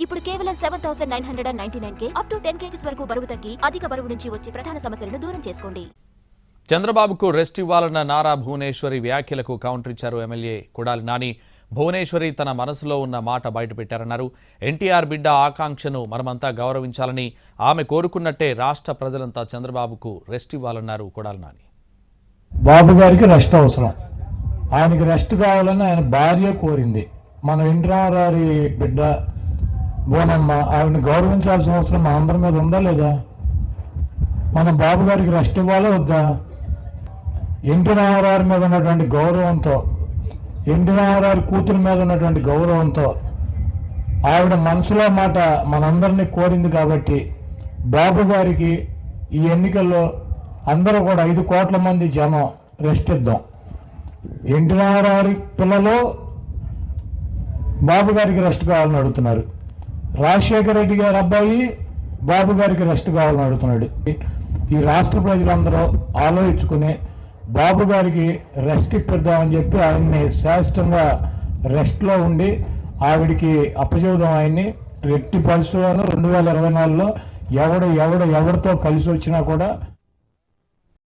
ఇప్పుడు కేవలం 7,999 up to 10 kgs వరకు బరువు తగ్గి అధిక బరువు నుంచి వచ్చే ప్రధాన సమస్యలను దూరం చేసుకోండి. చంద్రబాబుకు రెస్ట్ ఇవ్వాలన్న నారా భువనేశ్వరి వ్యాఖ్యలకు కౌంటర్ ఇచ్చారు ఎమ్మెల్యే కొడాలి నాని. భువనేశ్వరి తన మనసులో ఉన్న మాట బయటపెట్టారన్నారు. ఎన్టీఆర్ బిడ్డ ఆకాంక్షను మనమంతా గౌరవించాలని, ఆమె కోరుకున్నట్టే రాష్ట్ర ప్రజలంతా చంద్రబాబుకు రెస్ట్ ఇవ్వాలన్నారు కొడాలి నాని. బాబు గారికి రెస్ట్ అవసరం, ఆయనకి రెస్ట్ కావాలని ఆయన భార్య కోరింది. మన ఎన్టీఆర్ బిడ్డ బోనమ్మ, ఆవిడని గౌరవించాల్సిన అవసరం మా అందరి మీద ఉందా లేదా? మనం బాబు గారికి రెస్ట్ ఇవ్వాలా వద్దా? ఎన్టీఆర్ మీద ఉన్నటువంటి గౌరవంతో, ఎన్టీఆర్ కూతురు మీద ఉన్నటువంటి గౌరవంతో ఆవిడ మనసులో మాట మనందరినీ కోరింది కాబట్టి బాబు గారికి ఈ ఎన్నికల్లో అందరూ కూడా 5 కోట్ల మంది జనం రెస్ట్ ఇద్దాం. ఎన్టీఆర్ పిల్లలు బాబు గారికి రెస్ట్ కావాలని అడుగుతున్నారు. రాజశేఖర రెడ్డి గారి అబ్బాయి బాబు గారికి రెస్ట్ కావాలని అడుగుతున్నాడు. ఈ రాష్ట్ర ప్రజలందరూ ఆలోచించుకుని బాబు గారికి రెస్ట్ ఇప్పిద్దామని చెప్పి ఆయన్ని శాశ్వతంగా రెస్ట్లో ఉండి ఆవిడికి అప్పచెబుదాం. ఆయన్ని ఎట్టి పరిస్థితుల్లోనూ 2024లో ఎవరితో కలిసి వచ్చినా కూడా